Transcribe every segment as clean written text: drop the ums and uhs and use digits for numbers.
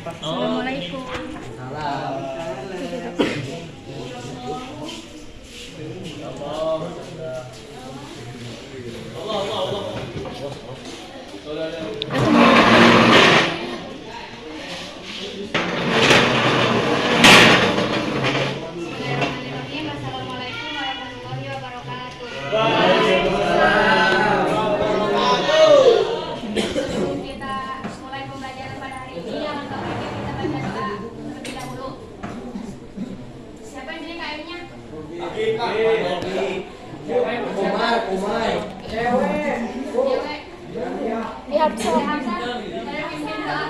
Assalamualaikum. Assalamualaikum warahmatullahi wabarakatuh. Sebelum kita mulai pembelajaran pada hari ini, alangkah baiknya kita baca doa terlebih dahulu. Siapa yang pilih kayunya? Cewek. Lihat so. Hamzah, saya pimpin doa.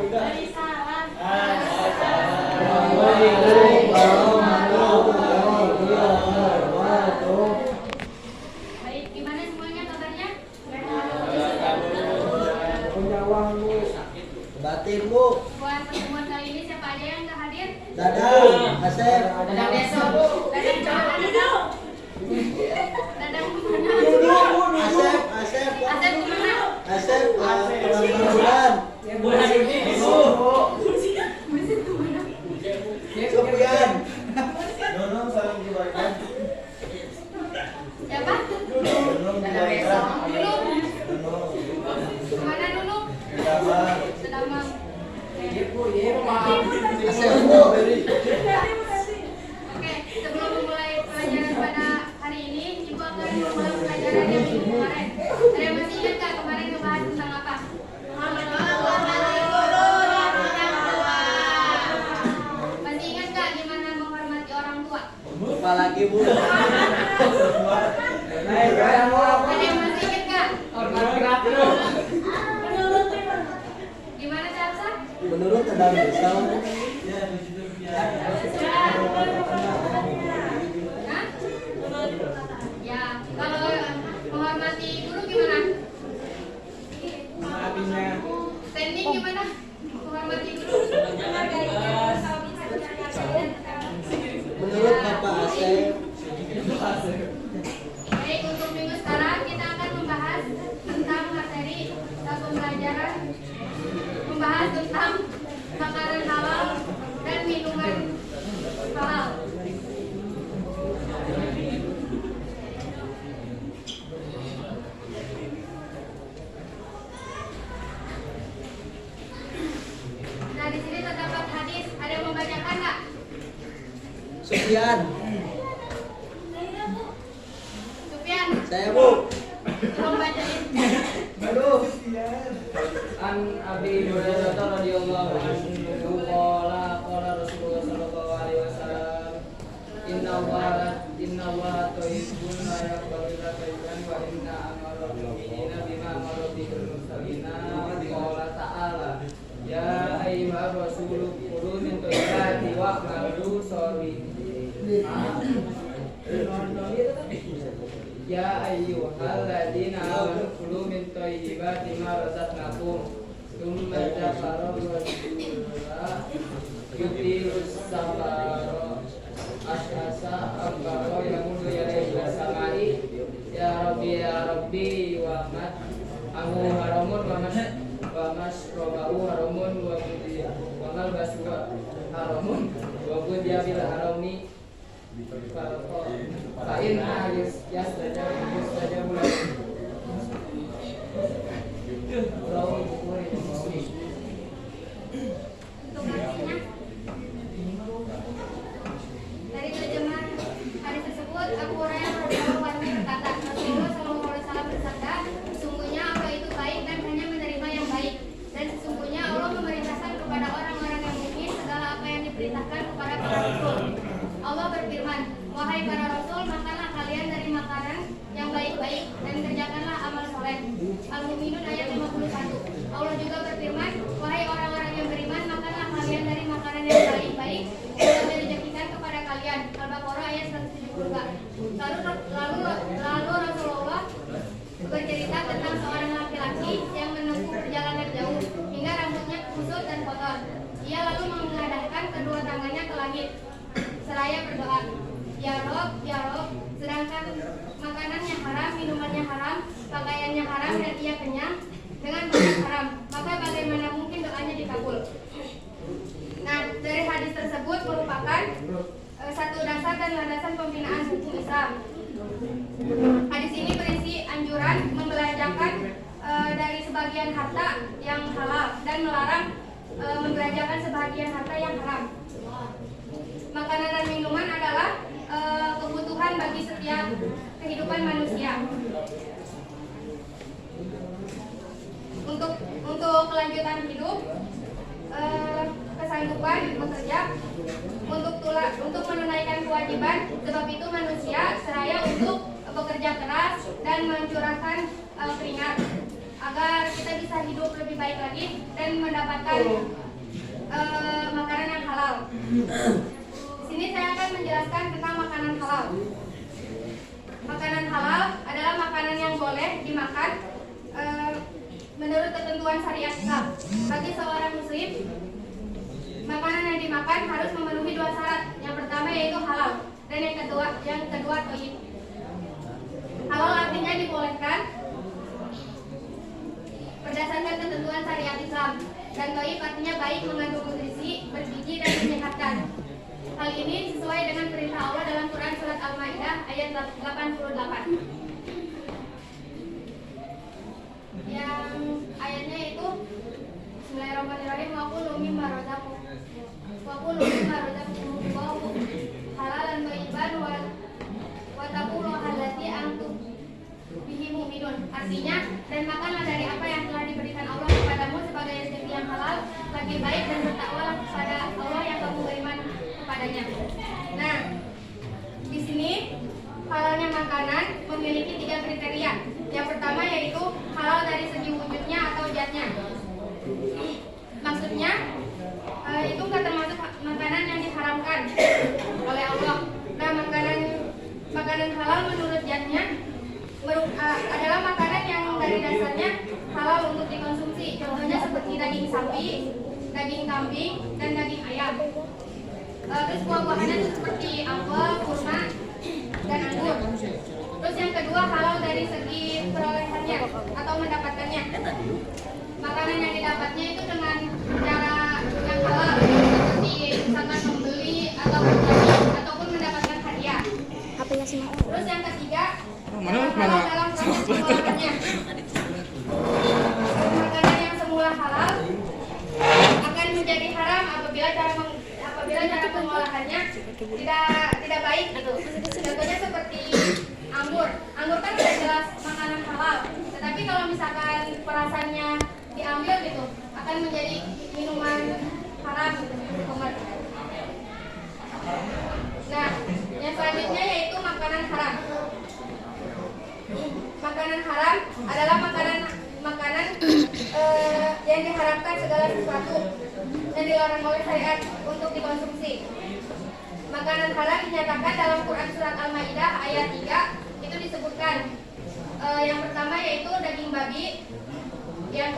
Dari salam. Baik, gimana semuanya kabarnya? Batin bu, Buat pertemuan kali ini siapa aja yang nggak hadir? Dadang, Asep, Dadang besok. Dadang jangan dong. Dadang kemana? Asep, Asep, Asep kemana? Asep, bulan, Sofian, Siapa? Dadang besok. Dulu. Kemana dulu? Sedamang. Asep bu, Oke, sebelum memulai pelajaran pada hari ini, Ibu akan memulai pelajaran yang minggu kemarin. Ada yang masih ingat nggak kemarin ngebahas tentang apa? Masih ingat nggak gimana menghormati orang tua? lupa lagi bu. Ada yang masih ingat nggak? Gimana Salsa? Menurut Dadang Desa, Hah? Ya, kalau menghormati guru gimana? Standing gimana? Menghormati guru? menurut Bapak Asep, Baik, untuk minggu sekarang kita akan membahas tentang materi pembelajaran, membahas tentang makanan halal dan minuman halal. Nah, di sini terdapat hadis. Ada yang membacakan nggak? Sofian, Sufyan, saya bu. tolong bacain. An Abi Hurairah radhiyallahu anhu qala qala Rasulullah sallallahu alaihi wasallam inna Allaha thayyibun la yaqbalu illa thayyiban wa inna amalal mu'minina bima amara bihil mursalina qala ta'ala ya ayyuhar rasul qulu min thayyibati wa amalu sholihin ya ayyuhalladzina amanu kulu min thayyibati ma razaqnakum tsumma dzakara rasulullah yutirus sabara asasa abara yamudu yadayhi samai ya rabbi wa mat amu haramun wa masrobahu haramun wa mal basu haramun wa budiya bil harami Fa'in ahlis yastajab mulai Untuk artinya, dari terjemahan hadis tersebut, Abu Hurairah radhiyallahu anhu berkata, Rasulullah sallallahu alaihi wasallam bersabda, sesungguhnya Allah itu baik dan hanya menerima yang baik, dan sesungguhnya Allah memerintahkan kepada orang-orang yang mukmin segala apa yang diperintahkan kepada para rasul. Allah berfirman, wahai para rasul, makanlah kalian dari makanan yang dasar dan landasan pembinaan hukum Islam. Hadis ini berisi anjuran membelanjakan dari sebagian harta yang halal dan melarang membelanjakan sebagian harta yang haram. Makanan dan minuman adalah kebutuhan bagi setiap kehidupan manusia. Untuk kelanjutan hidup, kesanggupan bekerja, untuk menunaikan kewajiban, sebab itu manusia seraya untuk bekerja keras dan mencurahkan keringat agar kita bisa hidup lebih baik lagi dan mendapatkan makanan yang halal. Sini saya akan menjelaskan tentang makanan halal. Makanan halal adalah makanan yang boleh dimakan menurut ketentuan syariat Islam. Bagi seorang muslim, makanan yang dimakan harus memenuhi 2 syarat. Yang pertama yaitu halal dan yang kedua thayyib. Halal artinya dibolehkan berdasarkan ketentuan syariat Islam, dan thayyib artinya baik, mengandung nutrisi, bergizi dan menyehatkan. Hal ini sesuai dengan perintah Allah dalam Quran surat Al-Maidah ayat 88. Yang ayatnya itu Bismillahirrahmanirrahim, wa kulu mimma razaqakum halalan thayyiban wa taqulu allati antum bihi mu'minun. Artinya, dan makanlah dari apa yang telah diberikan Allah kepadamu sebagai rezeki yang halal, lagi baik, dan bertakwalah kepada Allah yang kamu beriman kepadanya. Nah, di sini halalnya makanan memiliki 3 kriteria. Yang pertama yaitu halal dari segi wujudnya atau zatnya. Maksudnya itu nggak termasuk makanan yang diharamkan oleh Allah. Nah, makanan halal menurut zatnya adalah makanan yang dari dasarnya halal untuk dikonsumsi. Contohnya seperti daging sapi, daging kambing, dan daging ayam. Terus buah-buahannya itu seperti apel, kurma, dan anggur. Terus yang kedua halal dari segi perolehannya atau mendapatkannya. Makanan yang didapatnya itu dengan cara yang halal, seperti misalkan membeli atau berjanji ataupun mendapatkan hadiah. Terus yang ketiga halal dalam proses pengolahannya. Makanan yang semula halal akan menjadi haram apabila cara pengolahannya tidak baik gitu. Contohnya seperti anggur kan udah jelas makanan halal, tetapi kalau misalkan perasannya diambil gitu akan menjadi minuman haram gitu. Nah, yang selanjutnya yaitu makanan haram. Makanan haram adalah makanan yang diharamkan segala sesuatu yang dilarang oleh syariat untuk dikonsumsi. Makanan haram dinyatakan dalam Quran surat Al-Maidah ayat 3 itu disebutkan yang pertama yaitu daging babi, yang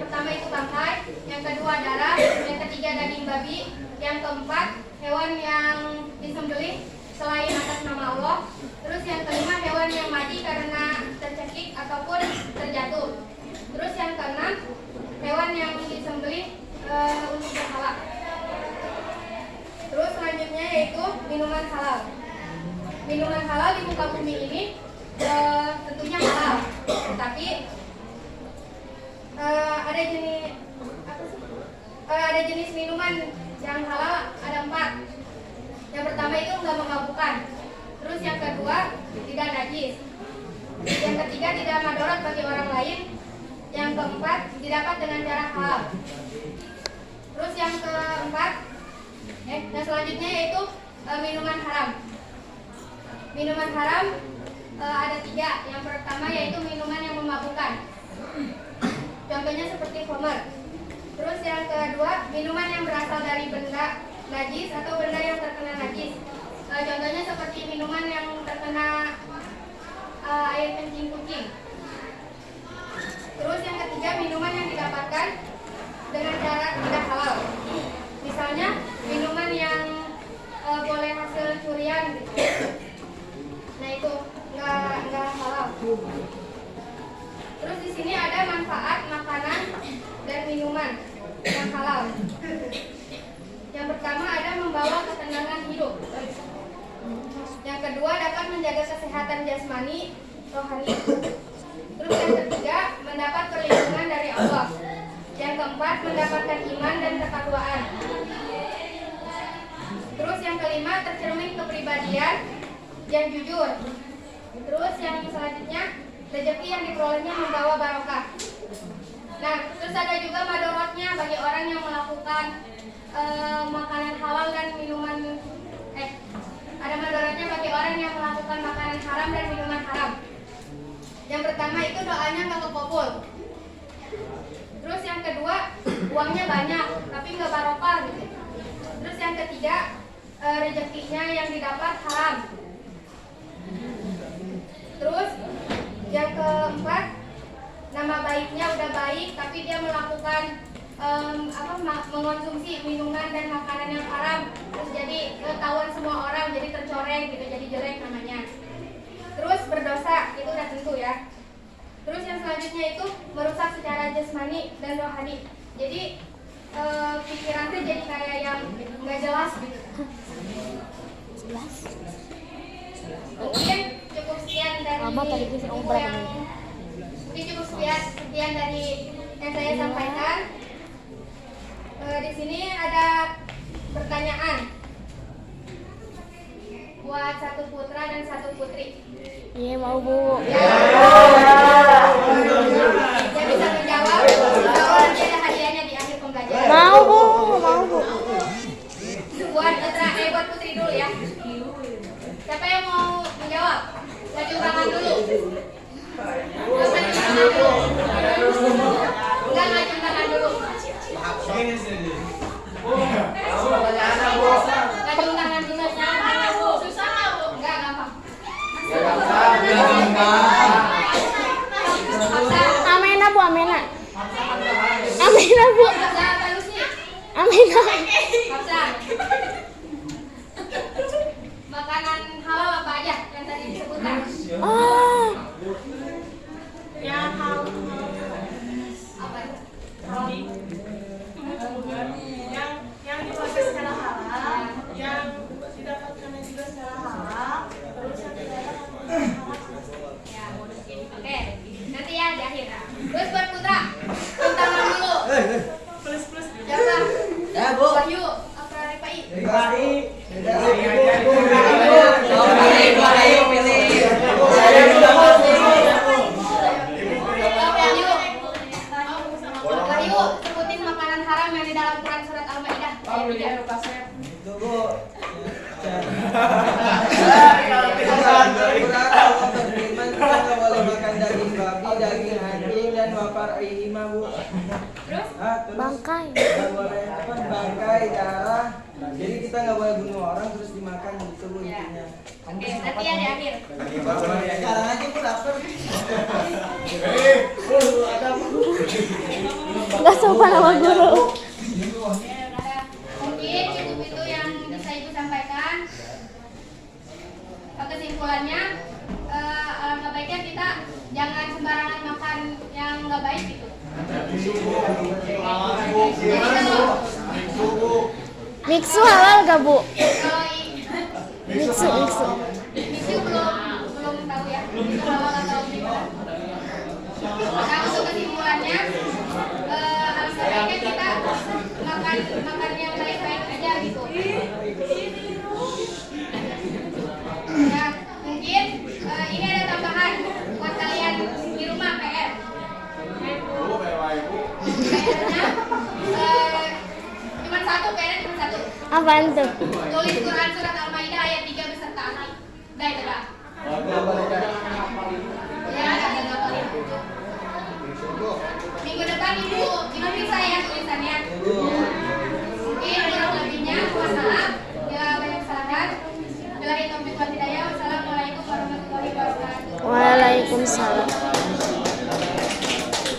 pertama itu bangkai, yang kedua darah, yang ketiga daging babi, yang keempat hewan yang disembelih selain atas nama Allah, terus yang kelima hewan yang mati karena tercekik ataupun terjatuh, terus yang keenam hewan yang disembelih untuk berhala. Terus selanjutnya yaitu minuman halal. Minuman halal di muka bumi ini tentunya halal, tetapi ada jenis minuman yang halal ada 4. Yang pertama itu nggak memabukkan. Terus yang kedua tidak najis. Yang ketiga tidak madorot bagi orang lain. Yang keempat didapat dengan cara halal. Terus yang keempat, yang selanjutnya yaitu minuman haram. Minuman haram ada 3. Yang pertama yaitu minuman yang memabukkan. Contohnya seperti khamar. Terus yang kedua minuman yang berasal dari benda najis atau benda yang terkena najis. Contohnya seperti minuman yang terkena air kencing kucing. Terus yang ketiga minuman yang didapatkan dengan cara tidak halal. Misalnya minuman yang boleh hasil curian gitu. Nah itu nggak halal. Terus di sini ada manfaat makanan dan minuman yang halal. Yang pertama ada membawa ketenangan hidup. Yang kedua, dapat menjaga kesehatan jasmani, rohani. Terus yang ketiga, mendapat perlindungan dari Allah. Yang keempat, mendapatkan iman dan ketakwaan. Terus yang kelima, tercermin kepribadian yang jujur. Terus yang selanjutnya, rezeki yang diperolehnya membawa barokah. Nah, terus ada juga madorotnya bagi orang yang melakukan makanan halal dan minuman ada madorotnya bagi orang yang melakukan makanan haram dan minuman haram. Yang pertama itu doanya nggak kekabul. Terus yang kedua, uangnya banyak tapi nggak barokah gitu. Terus yang ketiga, rezekinya yang didapat haram. Terus yang keempat, nama baiknya udah baik tapi dia melakukan mengonsumsi minuman dan makanan yang haram, terus jadi ketahuan semua orang, jadi tercoreng gitu, jadi jelek namanya. Terus berdosa, itu udah tentu ya. Terus yang selanjutnya itu merusak secara jasmani dan rohani. Jadi pikirannya jadi kayak yang nggak jelas gitu. Mungkin cukup sekian dari cukup sekian dari yang saya sampaikan. Di sini ada pertanyaan buat satu putra dan satu putri. Iya mau Bu. Ya. Dia bisa menjawab. Kalau nanti ada hadiahnya di akhir pembelajaran. Mau Bu, mau Bu. Buat putri dulu ya. Siapa yang mau menjawab? Maju tangan dulu. Enggak, maju tangan dulu. Maju tangan dulu. Susah nggak Bu? Enggak, gampang. Amena Bu, Amena. Amena Bu. Hafsah apa lu sih? Amena. Hafsah. Makanan halal apa aja yang tadi disebutkan? Oh. Yang halal Apa itu? yang dipakai secara halal, yang didapatkan juga secara halal, terus yang tidak Ya, oke. Nanti ya di akhir. Terus buat putra, tangan dulu. plus Jawab. Ya, Bu. Wahyu, apa Ripai? Wahyu, sebutin makanan haram yang di dalam Quran surat Al-Maidah. Itu, Bu. Berfirman, kita nggak boleh makan daging babi, daging anjing dan wafar aihima, Bu. Terus? Terus Bangkai. nggak boleh bangkai, darah. Jadi kita nggak boleh bunuh orang terus dimakan gitu, Bu, Ya. intinya. Oke, nanti ya di akhir. Sekarang aja Bu lapar. Enggak sopan sama guru. Mungkin cukup itu yang bisa Ibu sampaikan. Kesimpulannya, alangkah baiknya kita jangan sembarangan makan yang nggak baik gitu. Jadi kalau Miksu halal gak Bu? kalau Miksu. Misi belum tahu ya. Itu halal atau gimana. Nah, untuk kesimpulannya, alangkah baiknya kita makan yang baik-baik aja gitu. Nah, mungkin ini ada tambahan buat kalian di rumah PR. PR-nya cuma satu, PR-nya cuma satu. Apaan tuh? Tulis Quran surat Al-Maidah ayat 3 beserta anak. Udah itu lah. Ya, ada ngapalin. Minggu depan ibu bisa ya tulisannya.